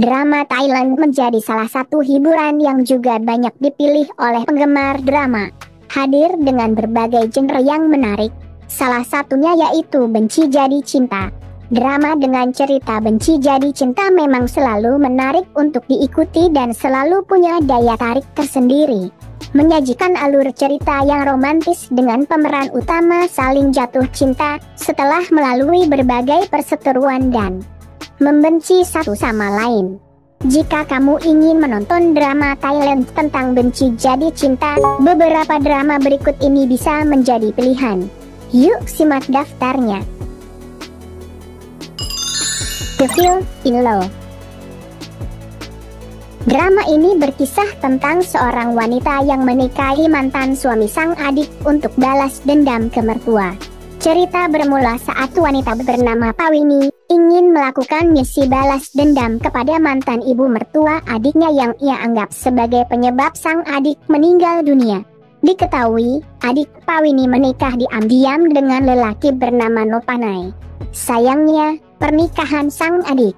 Drama Thailand menjadi salah satu hiburan yang juga banyak dipilih oleh penggemar drama. Hadir dengan berbagai genre yang menarik, salah satunya yaitu Benci Jadi Cinta. Drama dengan cerita benci jadi cinta memang selalu menarik untuk diikuti dan selalu punya daya tarik tersendiri. Menyajikan alur cerita yang romantis dengan pemeran utama saling jatuh cinta setelah melalui berbagai perseteruan dan membenci satu sama lain. Jika kamu ingin menonton drama Thailand tentang benci jadi cinta, beberapa drama berikut ini bisa menjadi pilihan. Yuk simak daftarnya. The Feel in Love. Drama ini berkisah tentang seorang wanita yang menikahi mantan suami sang adik untuk balas dendam ke mertua. Cerita bermula saat wanita bernama Pawini ingin melakukan misi balas dendam kepada mantan ibu mertua adiknya yang ia anggap sebagai penyebab sang adik meninggal dunia. Diketahui, adik Pawini menikah diam-diam dengan lelaki bernama Nopanai. Sayangnya, pernikahan sang adik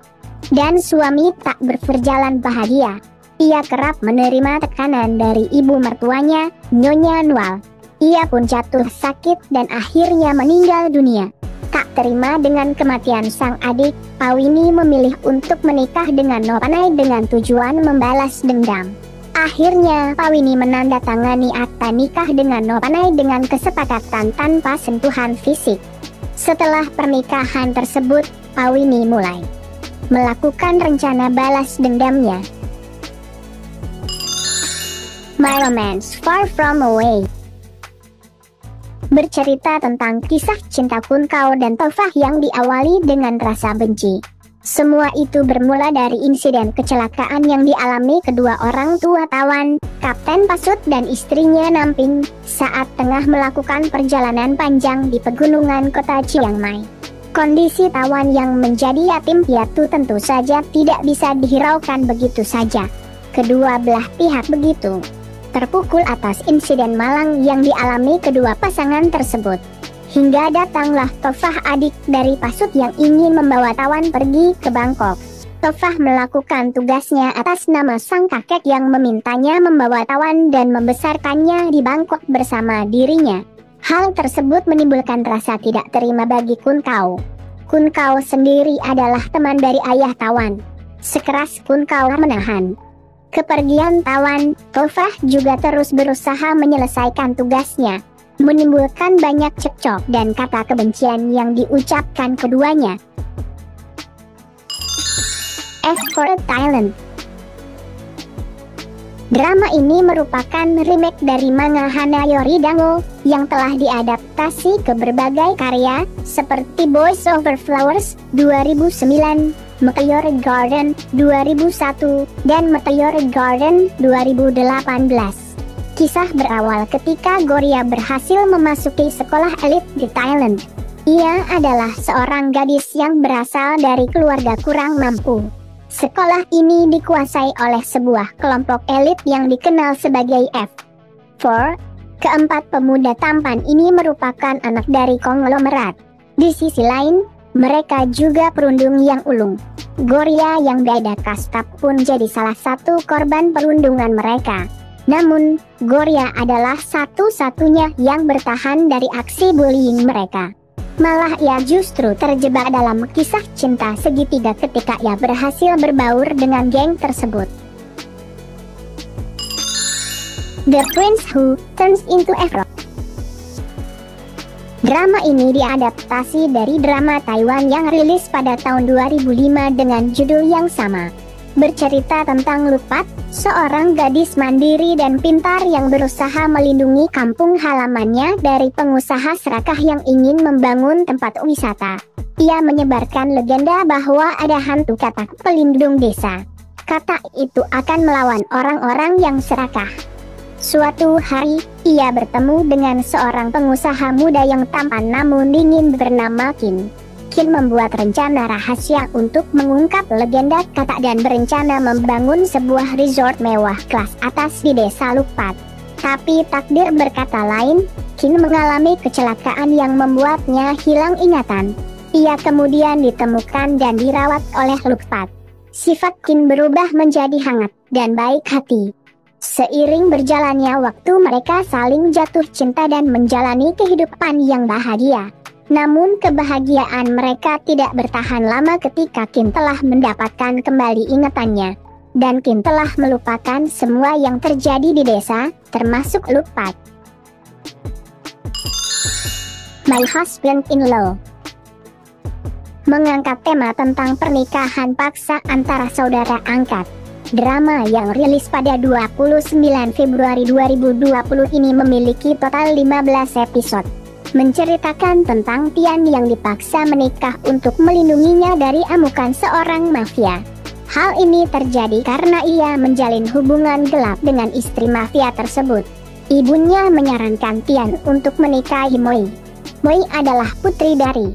dan suami tak berjalan bahagia. Ia kerap menerima tekanan dari ibu mertuanya, Nyonya Nwal. Ia pun jatuh sakit dan akhirnya meninggal dunia. Tak terima dengan kematian sang adik, Pawini memilih untuk menikah dengan Nopanai dengan tujuan membalas dendam. Akhirnya, Pawini menandatangani akta nikah dengan Nopanai dengan kesepakatan tanpa sentuhan fisik. Setelah pernikahan tersebut, Pawini mulai melakukan rencana balas dendamnya. My Romance Far From Away bercerita tentang kisah cinta Kun Kao dan Tofah yang diawali dengan rasa benci. Semua itu bermula dari insiden kecelakaan yang dialami kedua orang tua Tawan, Kapten Pasut dan istrinya Namping, saat tengah melakukan perjalanan panjang di pegunungan kota Chiang Mai. Kondisi Tawan yang menjadi yatim piatu tentu saja tidak bisa dihiraukan begitu saja. Kedua belah pihak begitu terpukul atas insiden malang yang dialami kedua pasangan tersebut. Hingga datanglah Tofah adik dari Pasut yang ingin membawa Tawan pergi ke Bangkok. Tofah melakukan tugasnya atas nama sang kakek yang memintanya membawa Tawan dan membesarkannya di Bangkok bersama dirinya. Hal tersebut menimbulkan rasa tidak terima bagi Kun Kao. Kun Kao sendiri adalah teman dari ayah Tawan. Sekeras Kun Kao menahan kepergian Tawan, Tofah juga terus berusaha menyelesaikan tugasnya, menimbulkan banyak cekcok dan kata kebencian yang diucapkan keduanya. F for Thailand. Drama ini merupakan remake dari manga Hanayori Dango yang telah diadaptasi ke berbagai karya seperti Boys Over Flowers 2009, Meteor Garden 2001, dan Meteor Garden 2018. Kisah berawal ketika Goria berhasil memasuki sekolah elit di Thailand. Ia adalah seorang gadis yang berasal dari keluarga kurang mampu. Sekolah ini dikuasai oleh sebuah kelompok elit yang dikenal sebagai F4. Keempat pemuda tampan ini merupakan anak dari konglomerat. Di sisi lain, mereka juga perundung yang ulung. Goria yang beda kasta pun jadi salah satu korban perundungan mereka. Namun, Goria adalah satu-satunya yang bertahan dari aksi bullying mereka. Malah ia justru terjebak dalam kisah cinta segitiga ketika ia berhasil berbaur dengan geng tersebut. The Prince Who Turns into Afro. Drama ini diadaptasi dari drama Taiwan yang rilis pada tahun 2005 dengan judul yang sama. Bercerita tentang Lupat, seorang gadis mandiri dan pintar yang berusaha melindungi kampung halamannya dari pengusaha serakah yang ingin membangun tempat wisata. Ia menyebarkan legenda bahwa ada hantu katak pelindung desa. Katak itu akan melawan orang-orang yang serakah. Suatu hari, ia bertemu dengan seorang pengusaha muda yang tampan namun dingin bernama Kin. Qin membuat rencana rahasia untuk mengungkap legenda kata dan berencana membangun sebuah resort mewah kelas atas di desa Lukpat. Tapi takdir berkata lain, Qin mengalami kecelakaan yang membuatnya hilang ingatan. Ia kemudian ditemukan dan dirawat oleh Lukpat. Sifat Qin berubah menjadi hangat dan baik hati. Seiring berjalannya waktu mereka saling jatuh cinta dan menjalani kehidupan yang bahagia. Namun kebahagiaan mereka tidak bertahan lama ketika Qin telah mendapatkan kembali ingatannya. Dan Qin telah melupakan semua yang terjadi di desa, termasuk Lukpat. My Husband-in-Law mengangkat tema tentang pernikahan paksa antara saudara angkat. Drama yang rilis pada 29 Februari 2020 ini memiliki total 15 episode. Menceritakan tentang Tian yang dipaksa menikah untuk melindunginya dari amukan seorang mafia. Hal ini terjadi karena ia menjalin hubungan gelap dengan istri mafia tersebut. Ibunya menyarankan Tian untuk menikahi Moi. Moi adalah putri dari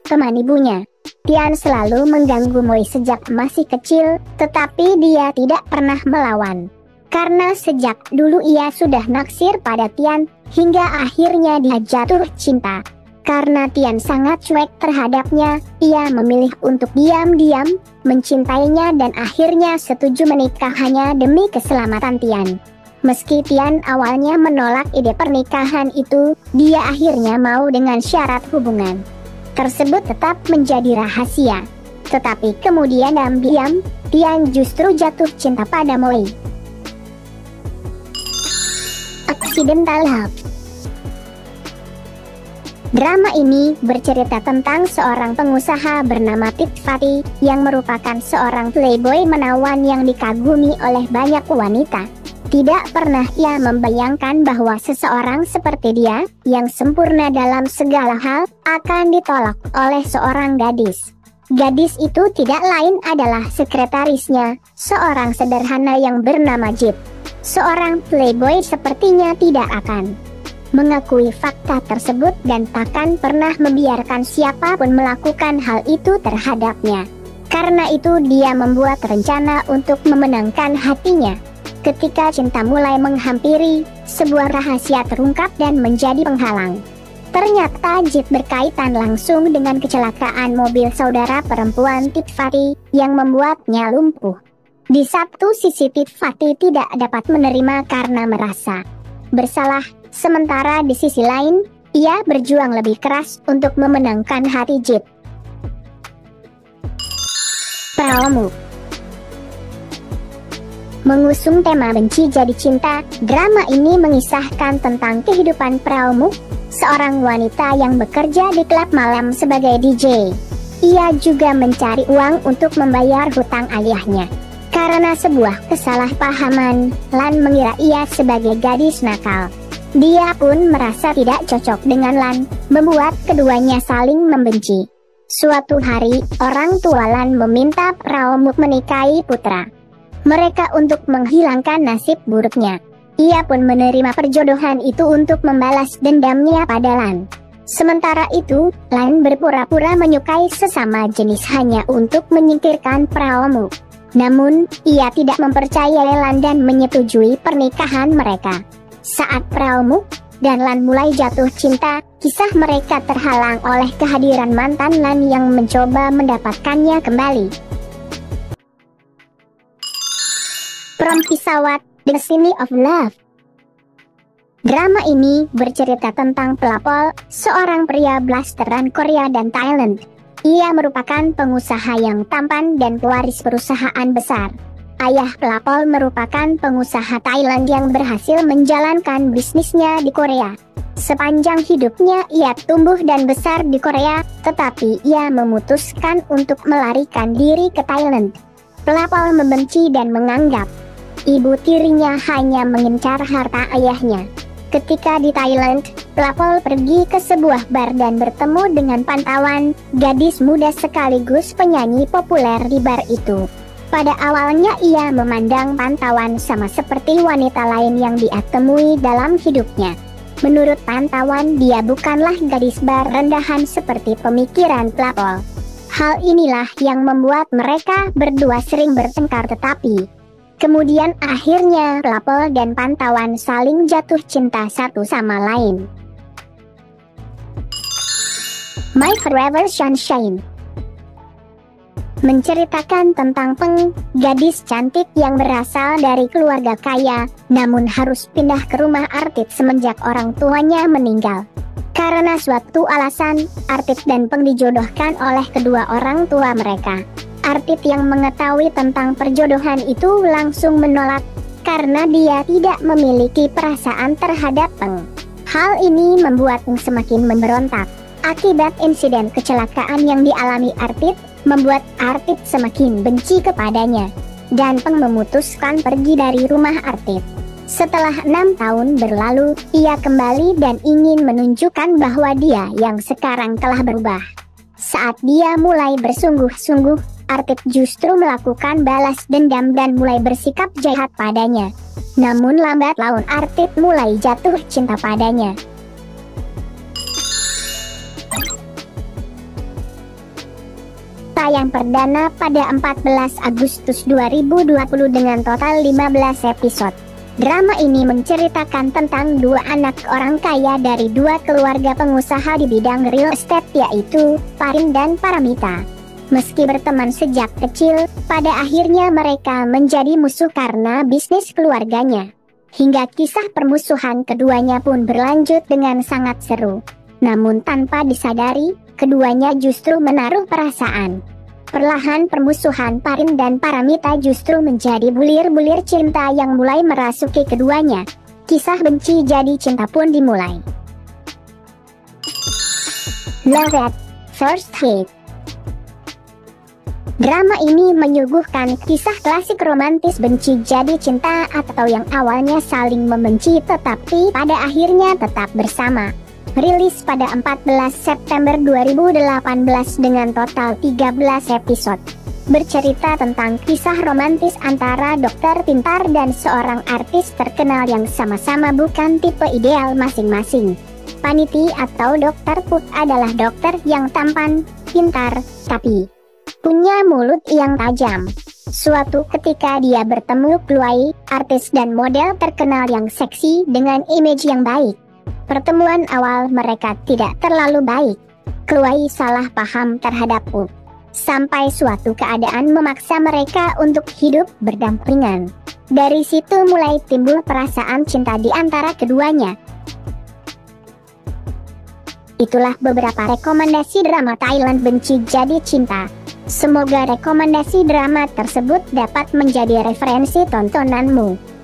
teman ibunya. Tian selalu mengganggu Moi sejak masih kecil, tetapi dia tidak pernah melawan. Karena sejak dulu ia sudah naksir pada Tian, hingga akhirnya dia jatuh cinta. Karena Tian sangat cuek terhadapnya, ia memilih untuk diam-diam mencintainya dan akhirnya setuju menikah hanya demi keselamatan Tian. Meski Tian awalnya menolak ide pernikahan itu, dia akhirnya mau dengan syarat hubungan tersebut tetap menjadi rahasia. Tetapi kemudian diam-diam, Tian justru jatuh cinta pada Moi. Accidental Love. Drama ini bercerita tentang seorang pengusaha bernama Tit Fati yang merupakan seorang playboy menawan yang dikagumi oleh banyak wanita. Tidak pernah ia membayangkan bahwa seseorang seperti dia, yang sempurna dalam segala hal, akan ditolak oleh seorang gadis. Gadis itu tidak lain adalah sekretarisnya, seorang sederhana yang bernama Jip. Seorang playboy sepertinya tidak akan mengakui fakta tersebut dan takkan pernah membiarkan siapapun melakukan hal itu terhadapnya. Karena itu dia membuat rencana untuk memenangkan hatinya. Ketika cinta mulai menghampiri, sebuah rahasia terungkap dan menjadi penghalang. Ternyata Jip berkaitan langsung dengan kecelakaan mobil saudara perempuan Tit Fati yang membuatnya lumpuh. Di satu sisi Tit Fati tidak dapat menerima karena merasa bersalah, sementara di sisi lain, ia berjuang lebih keras untuk memenangkan hati Jip. Praomu mengusung tema benci jadi cinta, drama ini mengisahkan tentang kehidupan Praomu, seorang wanita yang bekerja di klub malam sebagai DJ. Ia juga mencari uang untuk membayar hutang ayahnya. Karena sebuah kesalahpahaman, Lan mengira ia sebagai gadis nakal. Dia pun merasa tidak cocok dengan Lan, membuat keduanya saling membenci. Suatu hari, orang tua Lan meminta Praomu menikahi putra mereka untuk menghilangkan nasib buruknya. Ia pun menerima perjodohan itu untuk membalas dendamnya pada Lan. Sementara itu, Lan berpura-pura menyukai sesama jenis hanya untuk menyingkirkan Praomu. Namun, ia tidak mempercayai Lan dan menyetujui pernikahan mereka. Saat Praomu dan Lan mulai jatuh cinta, kisah mereka terhalang oleh kehadiran mantan Lan yang mencoba mendapatkannya kembali. From Pesawat, Destiny of Love. Drama ini bercerita tentang pelapor, seorang pria blasteran Korea dan Thailand. Ia merupakan pengusaha yang tampan dan pewaris perusahaan besar. Ayah pelapor merupakan pengusaha Thailand yang berhasil menjalankan bisnisnya di Korea. Sepanjang hidupnya ia tumbuh dan besar di Korea, tetapi ia memutuskan untuk melarikan diri ke Thailand. Pelapor membenci dan menganggap ibu tirinya hanya mengincar harta ayahnya. Ketika di Thailand, pelapor pergi ke sebuah bar dan bertemu dengan Pantawan, gadis muda sekaligus penyanyi populer di bar itu. Pada awalnya ia memandang Pantawan sama seperti wanita lain yang dia temui dalam hidupnya. Menurut Pantawan, dia bukanlah gadis bar rendahan seperti pemikiran pelapor. Hal inilah yang membuat mereka berdua sering bertengkar, tetapi kemudian akhirnya Lapel dan Pantawan saling jatuh cinta satu sama lain. My Forever Sunshine menceritakan tentang Peng, gadis cantik yang berasal dari keluarga kaya, namun harus pindah ke rumah Artit semenjak orang tuanya meninggal. Karena suatu alasan, Artit dan Peng dijodohkan oleh kedua orang tua mereka. Artit yang mengetahui tentang perjodohan itu langsung menolak, karena dia tidak memiliki perasaan terhadap Peng. Hal ini membuat Peng semakin memberontak. Akibat insiden kecelakaan yang dialami Artit, membuat Artit semakin benci kepadanya, dan Peng memutuskan pergi dari rumah Artit. Setelah 6 tahun berlalu, ia kembali dan ingin menunjukkan bahwa dia yang sekarang telah berubah. Saat dia mulai bersungguh-sungguh, Artit justru melakukan balas dendam dan mulai bersikap jahat padanya. Namun lambat laun Artit mulai jatuh cinta padanya. Tayang perdana pada 14 Agustus 2020 dengan total 15 episode. Drama ini menceritakan tentang dua anak orang kaya dari dua keluarga pengusaha di bidang real estate, yaitu Parin dan Paramita. Meski berteman sejak kecil, pada akhirnya mereka menjadi musuh karena bisnis keluarganya. Hingga kisah permusuhan keduanya pun berlanjut dengan sangat seru. Namun tanpa disadari, keduanya justru menaruh perasaan. Perlahan permusuhan Parin dan Paramita justru menjadi bulir-bulir cinta yang mulai merasuki keduanya. Kisah benci jadi cinta pun dimulai. Love at First Hit. Drama ini menyuguhkan kisah klasik romantis benci jadi cinta atau yang awalnya saling membenci tetapi pada akhirnya tetap bersama. Rilis pada 14 September 2018 dengan total 13 episode. Bercerita tentang kisah romantis antara dokter pintar dan seorang artis terkenal yang sama-sama bukan tipe ideal masing-masing. Paniti atau Dr. Put adalah dokter yang tampan, pintar, tapi punya mulut yang tajam. Suatu ketika dia bertemu Chloe, artis dan model terkenal yang seksi dengan image yang baik. Pertemuan awal mereka tidak terlalu baik. Chloe salah paham terhadap Put, sampai suatu keadaan memaksa mereka untuk hidup berdampingan. Dari situ mulai timbul perasaan cinta di antara keduanya. Itulah beberapa rekomendasi drama Thailand benci jadi cinta. Semoga rekomendasi drama tersebut dapat menjadi referensi tontonanmu.